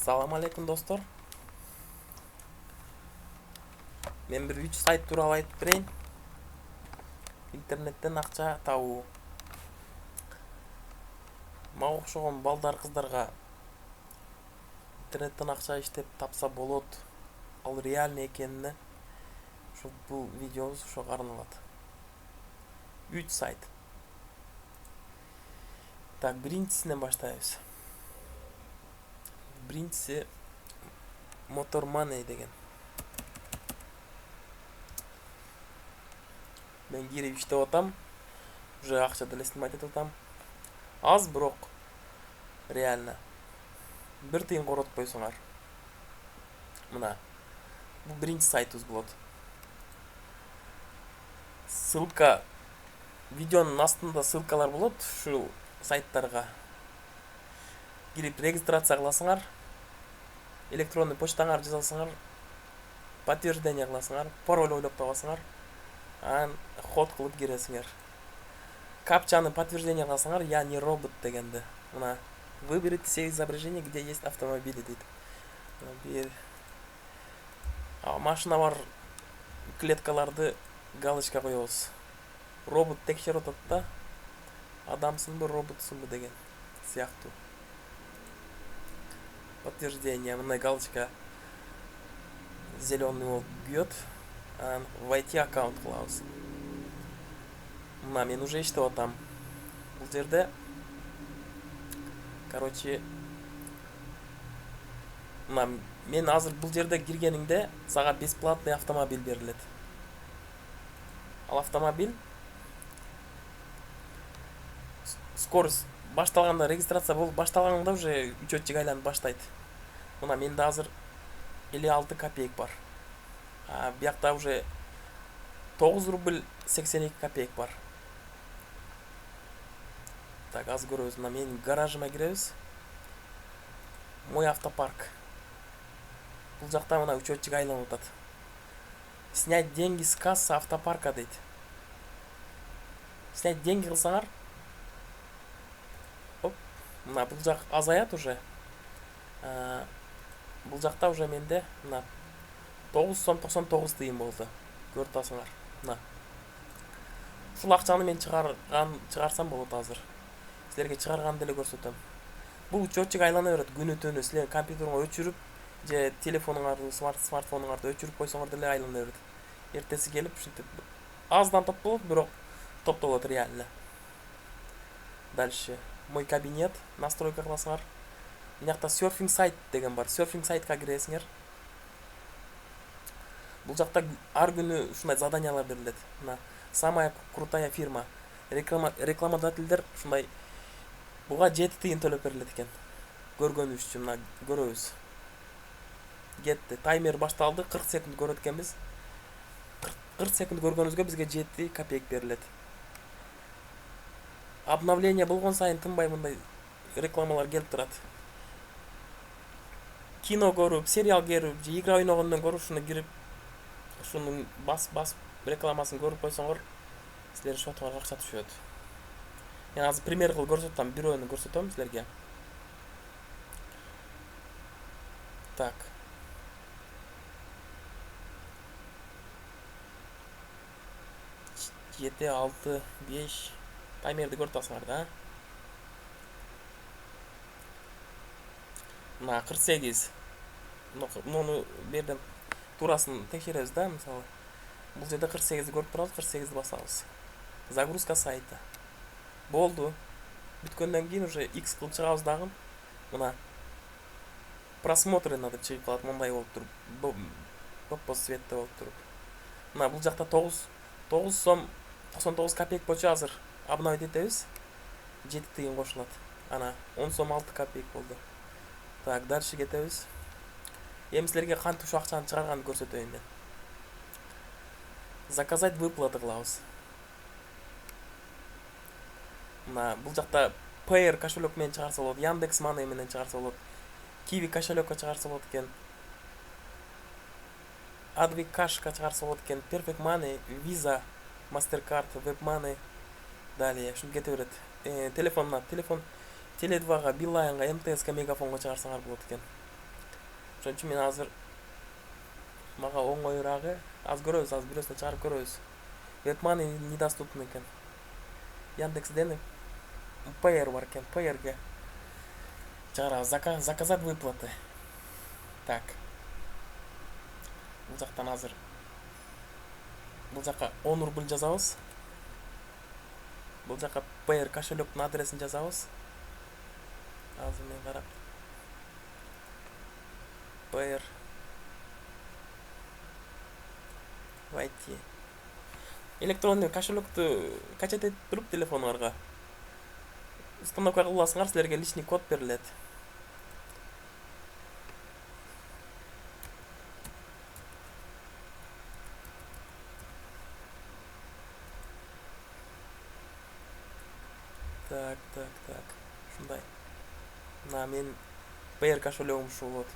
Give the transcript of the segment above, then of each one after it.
Assalamu alaikum dostlar. Men bir 3 sayt tuуралуу айтып берейин. Интернеттен акча табуу. Мага окшогон балдар кыздарга интернеттен акча иштеп тапса болот. Ал реальный экенине бул видеобуз ошого арналат. 3 сайт. Так, биринчисинен баштайбыз. Биринчиси Motor Money деген. Мен кирип иштеп атам. Уже акча деле снимать этип атам. Аз, бирок реально. Бир тыйын коротпойсуңар. Мына. Бул биринчи сайтыбыз болот. Ссылка видеонун астында ссылкалар болот, ушул сайттарга. Кирип регистрация кыласыңар. Электронный почтаңар жазасыңар. Подтверждение кыласыңар, пароль ойлоп табасыңар. Анан ход кылып киресиңер. Капчаны подтверждение кыласыңар, я не робот дегенде. Мына выберите все изображения, где есть автомобили дейт. Бир машина бар клеткаларды галочка коебуз. Робот текшерип атат да. Адамсыңбы, роботсыңбы деген сыяктуу. Подтверждение, мындай галочка зеленый болуп күйөт. Анан войти аккаунт кылабыз. Мына мен уже иштеп атам. Бул жерде короче мына мен азыр бул жерде киргениңде сага бесплатный автомобиль берилет. Ал автомобиль скорость башталганда, регистрация болуп башталганда уже учетчик айланып баштайт. Мына менде азыр 56 копеек бар. Биякта уже 9 рубль 82 копеек бар. Так, аз көрөбүз. Мына менин гаражыма киребиз. Мой автопарк. Бул жакта мына учетчик айланып атат. Снять деньги с кассы автопарка дейт. Снять деньги кылсаңар, оп, мына бул жак азаят уже. Бул жакта уже менде мына 9 сом 99 тыйын болду. Көрүп атасыңар. Мына. Ушул акчаны мен чыгарсам болот азыр. Силерге чыгарганды деле көрсөтөм. Бул учетчик айлана берет күнү түнү. Силер компьютериңе өчүрүп, же телефонуңарды, смартфонуңарды өчүрүп койсоңор деле айлана берет. Эртеси келип ушинтип аздан топтолот, бирок топтолот реально. Дальше мой кабинет, настройка кыласыңар. Мынакта серфинг сайт деген бар. Серфинг сайтка киресиңер. Бул жакта ар күнү ушундай заданиялар берилет. Мына самая крутая фирма. Рекламодательдер ушундай буга 7 тыйын төлөп берилет экен. Көргөнүбүз үчүн мына көрөбүз. Кетти. Таймер башталды. 40 секунд көрөт экенбиз. 40 секунд көргөнүбүзгө бизге 7 копеек берилет. Обновление болгон сайын тынбай мындай рекламалар келип турат. Кино көрүп, сериал көрүп, же игра ойногондон көрүп, ушуну кирип, ушунун бас рекламасын көрүп койсоңор, силер шотуңарга акча түшөт. Мен азыр пример кылып көрсөтөм, бирөөнү көрсөтөм силерге. Так. Жети, 6, 5 таймерди көрүп атасыңар да. Мына 48. Муну бердим. Турасын текшеребиз да, мисалы. Бул жерде 48 көрүп турабыз, 48 басабыз. Загрузка сайта. Болду. Бүткөндөн кийин уже X кылып чыгабыз дагы. Мына просмотры надо чыгып калат, мындай болуп туруп, по цветте болуп туруп. Мына бул жакта 9 сом 99 копеек болчу азыр обновить этебиз. 7 тыйын кошулат. Ана 10 сом 6 копеек болду. Так, дальше кетебиз. Эми силерге кантип ушу акчаны чыгарганды көрсөтөйүн мен. Заказать выплаты кылабыз. Мына бул жакта Payer кошелек менен чыгарса болот, Яндекс Money менен чыгарса болот, Kiwi кошелекке чыгарса болот экен, Advik Cashка чыгарса болот экен, Perfect Money, Visa, MasterCard, WebMoney, далее ушинтип кете берет. Телефон Теле2-га, Билайнга, МТС-ка, Мегафонго чыгарсаңар болот экен. Ошон үчүн мен азыр мага оңоюраагы аз көрөбүз, аз бирөөсүнө чыгарып көрөбүз. WebMoney недоступен экен. Яндекстен Payer бар экен. Payer'ге чыгарабыз. Заказать выплаты. Так. Бул жактан азыр бул жака 10 рубль жазабыз. Бул жака Payer кошелектин адресин жазабыз. Азыр мен карап. Payer войти. Электронный кошелекту качать этип туруп телефоңорго установка кыласыңар, силерге личный код берилет. Так. Ушундай. Мына мен Payer кошелегим ушул болот.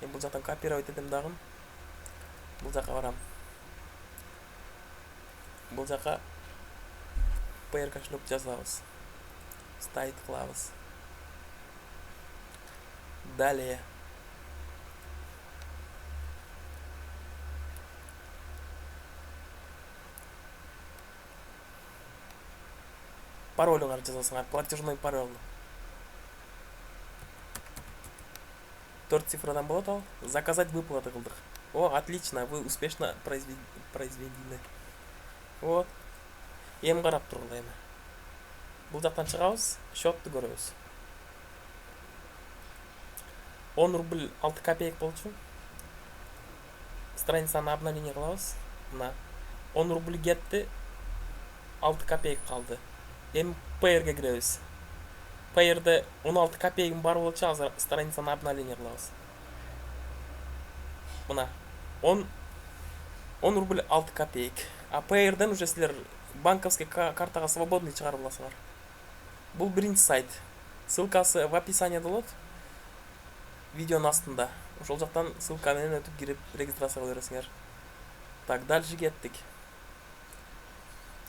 Мен бул жактан копировать этем дагы. Бул жака барам. Бул жака Payer кошелек жазабыз. Ставить кылабыз. Далее. Паролуңарды жазасыңар. Платежной пароль. 4 цифрадан болот ал. Заказать выплаты кылдык. О, отлично, вы успешно произведены. Вот. Эми карап туруңдар эми. Бул жактан чыгабыз, счетту көрөбүз. 10 рубль 6 копеек болчу. Страницаны обновление кылабыз. Мына 10 рубль кетти. 6 копеек калды. Эми Payer'ге киребиз. Payer'де 16 копеегим бар болчу, азыр страницаны обновление кылабыз. Мына 10 рубль 6 копеек. А Payer'ден уже силер банковский картага свободный чыгарып аласыңар. Бул биринчи сайт. Ссылкасы в описанияда болот. Видеонун астында. Ошол жактан ссылка менен өтүп кирип регистрация кыла бересиңер. Так, дальше кеттик.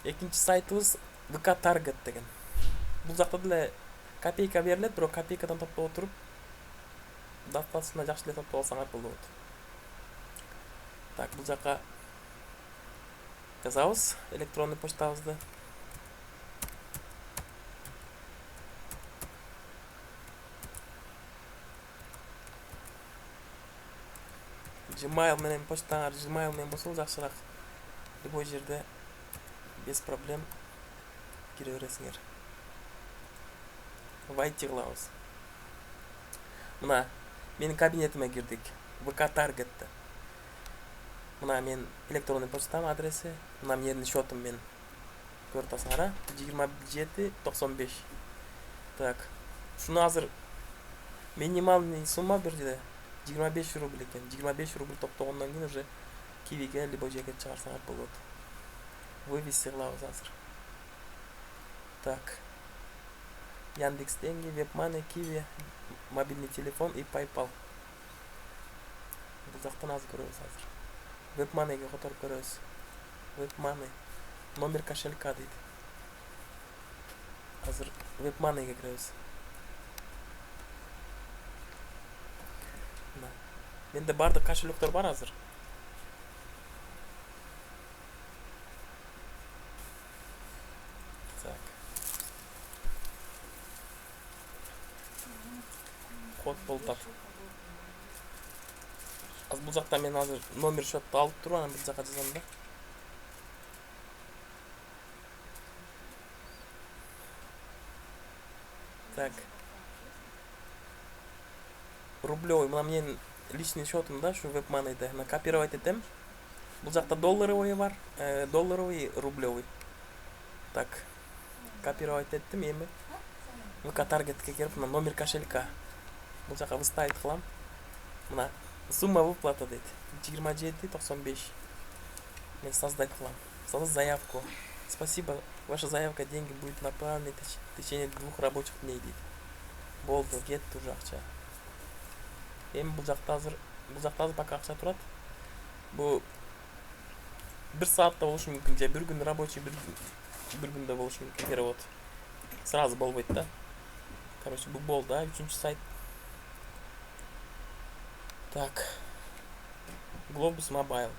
Экинчи сайтыбыз VK Target деген. Бул жакта деле копейка берилет, бирок копейкадан топтоп отуруп достаточно жакшы эле топтоп алсаңар болот. Так, бул жака жазабыз электронный почтабызды. Gmail менен почтаңар Gmail менен болсо жакшыраак. Любой жерде без проблем кире бересиңер. Войти кылабыз. Мына менин кабинетиме кирдик. VK Target'te. Мына мен электронный почтам адреси, мына менин счетум мен көрүп атасыңар, 27.95. Так. Шуну азыр минимальный сумма бир жерде 25 рубль экен. 25 рубль топтогондон кийин уже Кивиге либо жерге чыгарсаңар болот. Вывести кылабыз азыр. Так. Яндекс деньги, WebMoney, Kiwi, мобильный телефон и PayPal. Бул жактан азыр көрөбүз азыр. WebMoney'ге которуп көрөбүз. WebMoney. Номер кошелька дейт. Азыр WebMoney'ге киребиз. Менде бардык кошелектер бар азыр. Так. Код болтат. Аз бул жакта мен азыр номер счетту алып туруп, анан бул жака жазам да. Так. Рублевой, мына менин личный счетумда, шу WebMoney'де, мына копировать этем. Бул жакта долларовый бар, долларовый, рублевый. Так. Копировать эттим, эми VK Target'ке кирип, мына номер кошелька. Бул жака выставить кылам. Мына сумма выплаты дейт. 27.95. Мен создать кылам. Создать заявку. Спасибо, ваша заявка, деньги будет направлены в течение 2 рабочих дней дейт. Болду, кетти уже акча. Эми бул жакта азыр пока акча турат. Бул 1 саатта болушу мүмкүн, же 1 күн рабочий, 1 күндө болушу мүмкүн. Перевод сразу болбойт да. Короче, бул болду, 3-чү сайт. Так, Globus Mobile.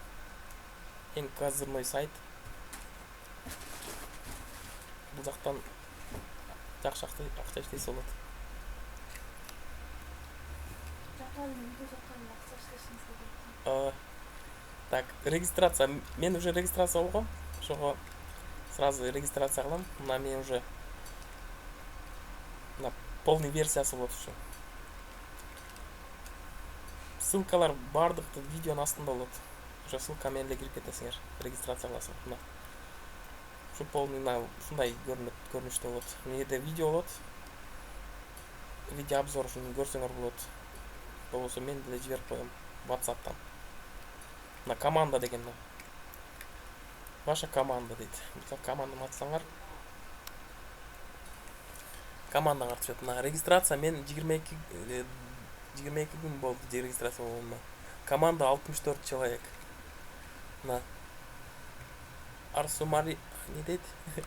Ең козырной сайт. Бұл жақтан жақсы ақша иштесе болот. Так, регистрация. Мен уже регистрация болгом. Ошого сразу регистрация кылам. Мына мен уже на полный версиясы болот ушу. Ссылкалар бардык видеонун астында болот. Ошо ссылка менен эле кирип кетесиңер. Регистрация кыласың. Мына. Ушу полный ушундай көрүнүштө болот. Мына жерде видео болот. Видео обзор ушуну көрсөңөр болот. Болбосо мен деле жиберип коем WhatsApp'тан. Мына команда деген мына. Ваша команда дейт. Бул команданы ачсаңар. Командаңар түшөт. Мына регистрация мен 22 күн болду регистрация болгоныма. Команда 64 человек. Мына Арсумари не дейт?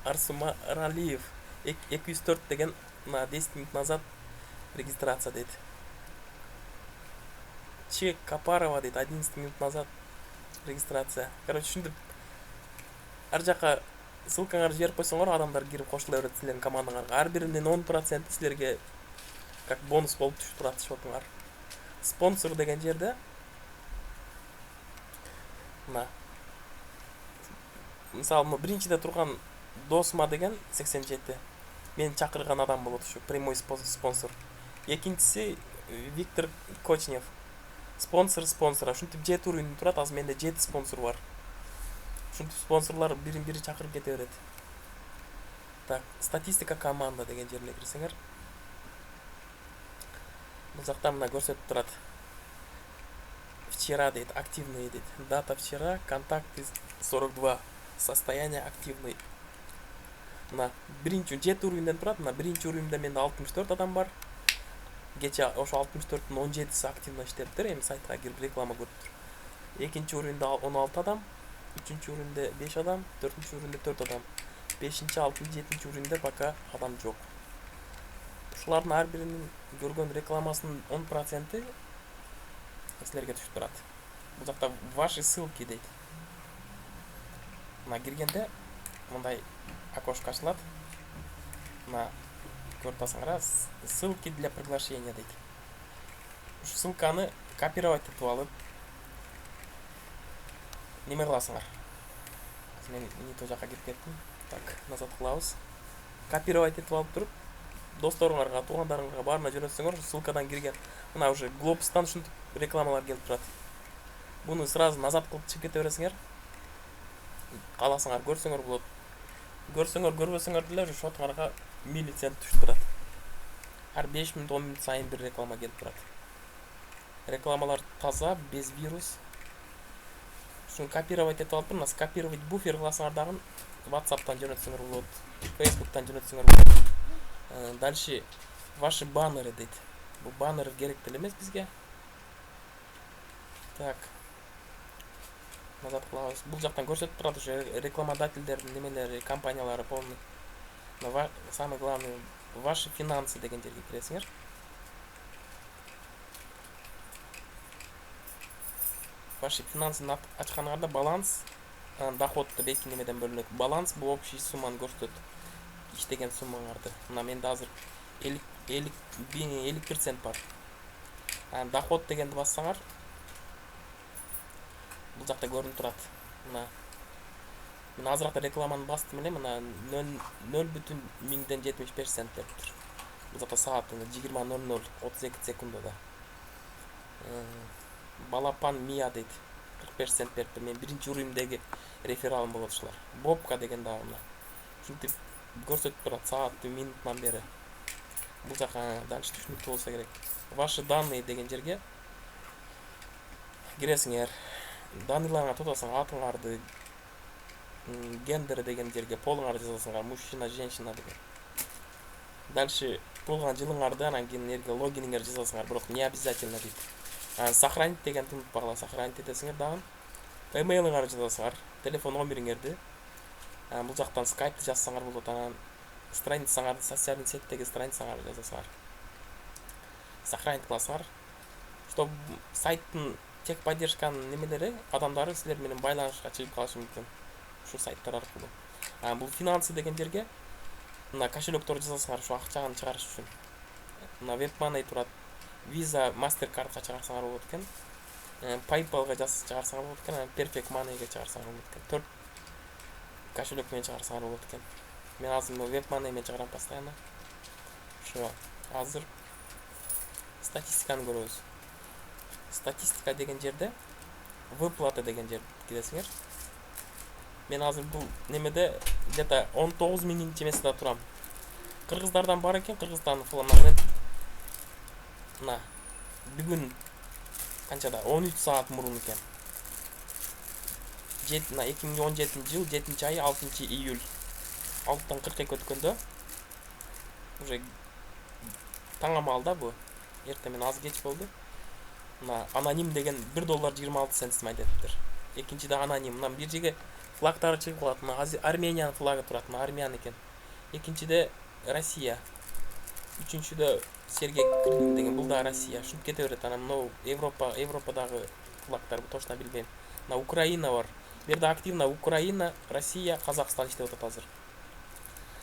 Арсумаралиев 204 деген мына 10 минут назад регистрация дейт. Че Капарова дейт 11 минут назад регистрация. Короче, ушинтип ар жака ссылкаңарды жиберип койсоңор, адамдар кирип кошула берет силердин командаңарга. Ар биринин 10% силерге как бонус болуп түшүп турат шотуңар. Спонсор деген жерде мына мисалы биринчиде турган досума деген 87 мен чакырган адам болот ушу прямой спонсор. Экинчиси Виктор Кочнев спонсор. Ушинтип 7 уровень турат. Азыр менде 7 спонсор бар. Ушинтип спонсорлор бирин-бири чакырып кете берет. Так, статистика команда деген жерге кирсеңер. Бул жакта мына көрсөтүп турат. Вчера дейт, активный дейт. Дата вчера, контакты 42, состояние активный. Мына биринчи 7 уровеньден турат. Мына биринчи уровеньде менде 64 адам бар. Кече ошо 64-тун 17си активно иштептир. Эми сайтка кирип реклама көрүптүр. Экинчи уровеньде 16 адам, үчүнчү уровеньде 5 адам, төртүнчү уровеньде 4 адам. 5-6, 7-ci уровеньде пока адам жок. Ушулардын ар биринин көргөн рекламасынын 10% силерге түшүп турат. Бул жакта ваши ссылки дейт. Мына киргенде мындай окошко ачылат. Мына көрүп атасыңар, ссылки для приглашения дейт. Ушу ссылканы копировать этип алып неме кыласыңар. Мен не то жака кирип кеттим. Так, назад кылабыз. Копировать этип алып туруп, досторуңарга, туугандарыңарга баарына жөнөтсөңөр, ссылкадан кирген. Мына уже Globus'тан ушинтип рекламалар келип турат. Буну сразу назад кылып чыгып кете бересиңер. Кааласаңар көрсөңөр болот. Көрсөңөр, көрбөсөңөр деле ушу шотуңарга милицент түшүп турат. Ар 5 мүнөт 10 мүнөт сайын бир реклама келип турат. Рекламалар таза, без вирус. Шуну копировать этип алып, мына скопировать буфер кыласыңар дагы WhatsApp'тан жөнөтсөңөр болот, Facebook'тан жөнөтсөңөр болот. Дальше ваши баннеры дейт. Бул баннер керек деле эмес бизге. Так. Назад кылабыз. Бул жактан көрсөтүп турат уже рекламодательдердин немелери, компаниялары полный. Самый главный ваши финансы деген жерге киресиңер. Ваши финансы ачканыңарда баланс, доход деп эки немеден бөлүнөт. Баланс бул общий сумманы көрсөтөт. Иштеген суммаңарды. Мына менде азыр 50% бар. Доход дегенди бассаңар, бул жакта көрүнүп турат. Мына мен азыркы рекламаны бастым эле, мына 0,1000ден 75% бериптир. Бул жакта саат 20:00 32 секундада. Балапан Мия дейт. 40% бериптир. Мен биринчи уровньдеги рефералым болот ушулар. Бобка деген дагы мына. Ушинтип көрсөтүп турат саатты, минутунан бери. Бул жака дальше түшүнүктүү болсо керек. Ваши данные деген жерге киресиңер. Данныйларыңа тотосуң, атыңарды, гендер деген жерге полуңарды жазасыңар, мужчина, женщина деген. Дальше туулган жылыңарды, анан кийин эрге логиниңерди жазасыңар, бирок не обязательно дейт. Сохранить дегенди унутпагыла, сохранить этесиңер дагы. Эмейлиңарды жазасыңар, телефон номериңерди. Бул жактан скайпты жазсаңар болот, анан страницаңарды, социальный сеттеги страницаңарды жазасыңар. Сохранить кыласыңар. то сайттын техподдержканын немелери адамдары силер менен байланышка чыгып калышы мүмкүн ушул сайттар аркылуу. Бул финансы деген жерге мына кошелектор жасасаңар ушу акчаны чыгарыш үчүн мына WebMoney турат, Visa, MasterCardга чыгарсаңар болот экен, PayPalга чыгарсаңар болот экен, Perfect Moneyге чыгарсаңар болот экен. 4 кошелек менен чыгарсаңар болот экен. Мен азыр WebMoney менен чыгарам постоянно. Ошо азыр статистиканы көрөбүз. Статистика деген жерде выплата деген жерге киресиңер. Мен азыр бул немеде где-то 19.000 месте турам. Кыргыздардан бар экен, Кыргызстан фланарен. На бүгүн канчада 13 саат мурун экен. 2017 жыл 7-ай 6 июль 6-тан 42 өткөндө уже таң амалда бу эртең менен аз кеч болду. Мына аноним деген $1.26 сымайды эптир. Экинчиде аноним, мына бир жерге флагтары чыгып калат. Мына Армениянын флагы турат, мына Армян экен. Экинчиде Россия. Үчүнчүдө Сергей Крылин деген, бул да Россия. Ушинтип кете берет. Анан мына Европадагы флагтар точно билбейм. Мына Украина бар. Бу жерде активно Украина, Россия, Казакстан иштеп атат азыр.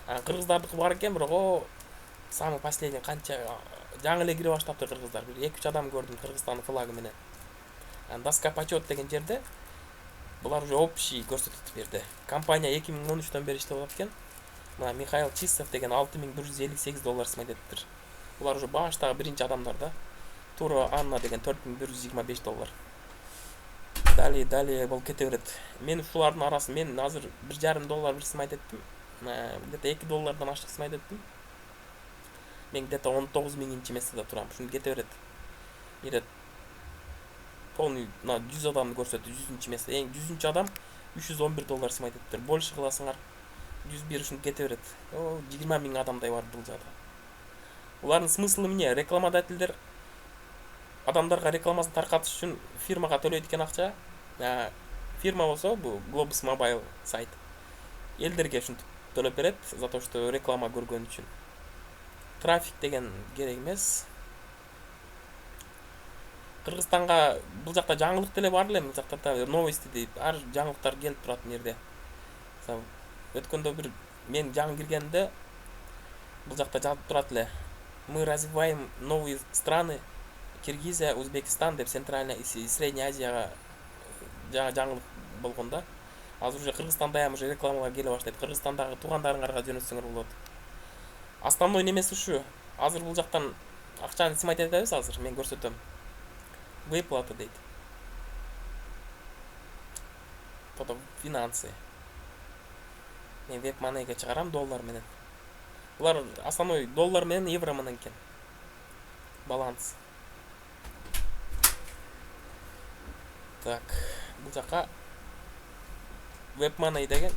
Кыргыздардыкы бар экен, бирок самый последний канча жаңы эле кире баштаптыр кыргыздар. Бир 2-3 адам көрдүм Кыргызстандын флагы менен. Доска почет деген жерде булар уже общий көрсөтөт берди. Компания 2013-төн бери иштеп атат экен. Мына Михаил Чистов деген $6.158 сымайды эптир. Булар уже баштагы биринчи адамдар да. Тура Анна деген $4.125. Дали болуп кете берет. Мен ушулардын арасы мен азыр $1.5 бир сымайды эттим. Где-то $2 ашык сымайды эттим. Мен где-то 19.000 местеде турам. Ушинтип кете берет. Ирет полный на 100 адамды көрсөтүп 100-чү месте. Эң 100-чү адам $311 сымайды эптир. Больше кыласыңар 101 ушинтип кете берет. 20.000 адамдай бар бул жада. Улардын смыслы эмне? Рекламодательдер адамдарга рекламасын таркатыш үчүн фирмага төлөйт экен акча. Фирма болсо бу Globus Mobile сайт. Элдерге ушинтип төлөп берет за то, что реклама көргөн үчүн. Трафик деген керек эмес. Кыргызстанга бул жакта жаңылык деле бар эле, бул жакта новости дейт. Ар жаңылыктар келип турат бул жерде. Өткөндө бир мен жаңы киргенде бул жакта жазып турат эле. Мы развиваем новые страны, Киргизия, Узбекистан деп Центральная и Средняя Азияга жаңылык болгондо. Азыр уже Кыргызстанда уже рекламалар келе баштайт. Кыргызстандагы туугандарыңарга жөнөтсөңөр болот. Основной немеси ушу. Азыр бул жактан акчаны сымайт этебиз азыр, мен көрсөтөм. Выплата дейт. Потом финансы. Мен WebMoneyге чыгарам доллар менен. Булар основной доллар менен евро менен экен. Баланс. Так, бул жака WebMoney деген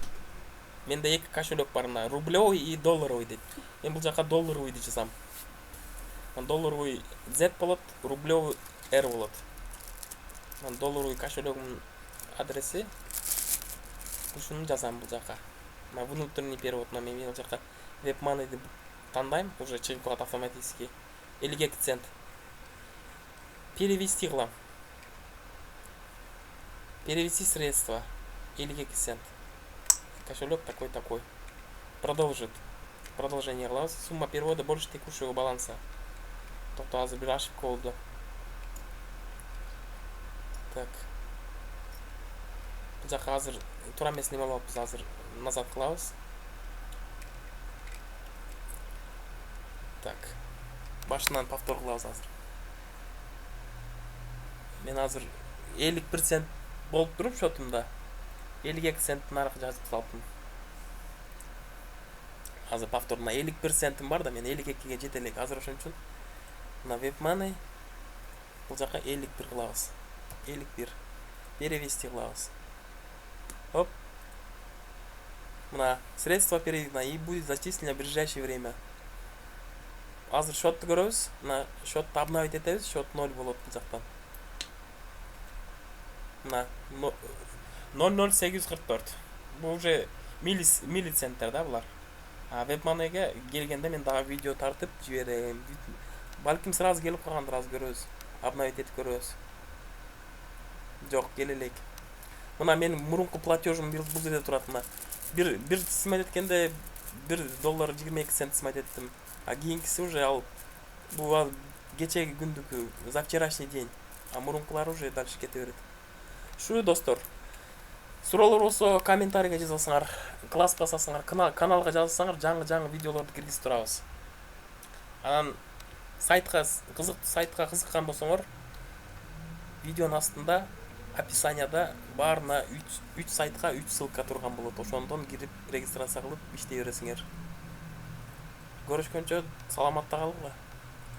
менде 2 кошелек бар, мына рублевый и долларовый дейт. Мен бул жака долларовыйды жазам. Долларовый Z болот, рублевый R болот. Долларовый кошелегимдин адреси ушуну жазам бул жака. Внутренний перевод, мен бул жака WebMoney'ди тандайм, уже чыгып калат автоматически. 52 цент. Перевести кылам. Перевести средства. 52 цент. Кошелек такой-такой. Продолжить. Продолжение глаз. Сумма перевода больше текущего баланса. Тобто азыр бир ошибка болду. Так. Бул жака азыр туура эмес неме болуппуз, азыр назад кылабыз. Так. Башынан повтор кылабыз азыр. Мен азыр 51% болуп туруп шотумда 52 центтин аркы жазып салдым. Азыр повторно 51% бар да, мен 52ге жете элек. Азыр ошон үчүн на WebMoney бул жака 51 кылабыз. 51 перевести кылабыз. Оп. Мына средства переведено и будет зачислено в ближайшее время. Азыр счетту көрөбүз. Мына счетту обновить этебиз, счет 0 болот бул жактан. Мына 00844. Бул уже миллиценттер да булар. WebMoney'ге келгенде мен дагы видео тартып жиберем. Балким сразу келип калгандыр, азыр көрөбүз. обновить этип көрөбүз. Жок, келелек. Мына менин мурунку платежым бул жерде турат. Мына бир симат эткенде $1.22 симат эттим. А кийинкиси уже ал бул кечеги күндүкү, за вчерашний день. А мурункулары уже дальше кете берет. Ушу достор. Суроолор болсо комментарийге жазасыңар, класс басасыңар, каналга жазсаңар, жаңы видеолорду киргизип турабыз. Анан сайтка кызыккан болсоңор, видеонун астында описанияда баарына 3 сайтка 3 ссылка турган болот. Ошондон кирип регистрация кылып иштей бересиңер. Көрүшкөнчө саламатта калгыла.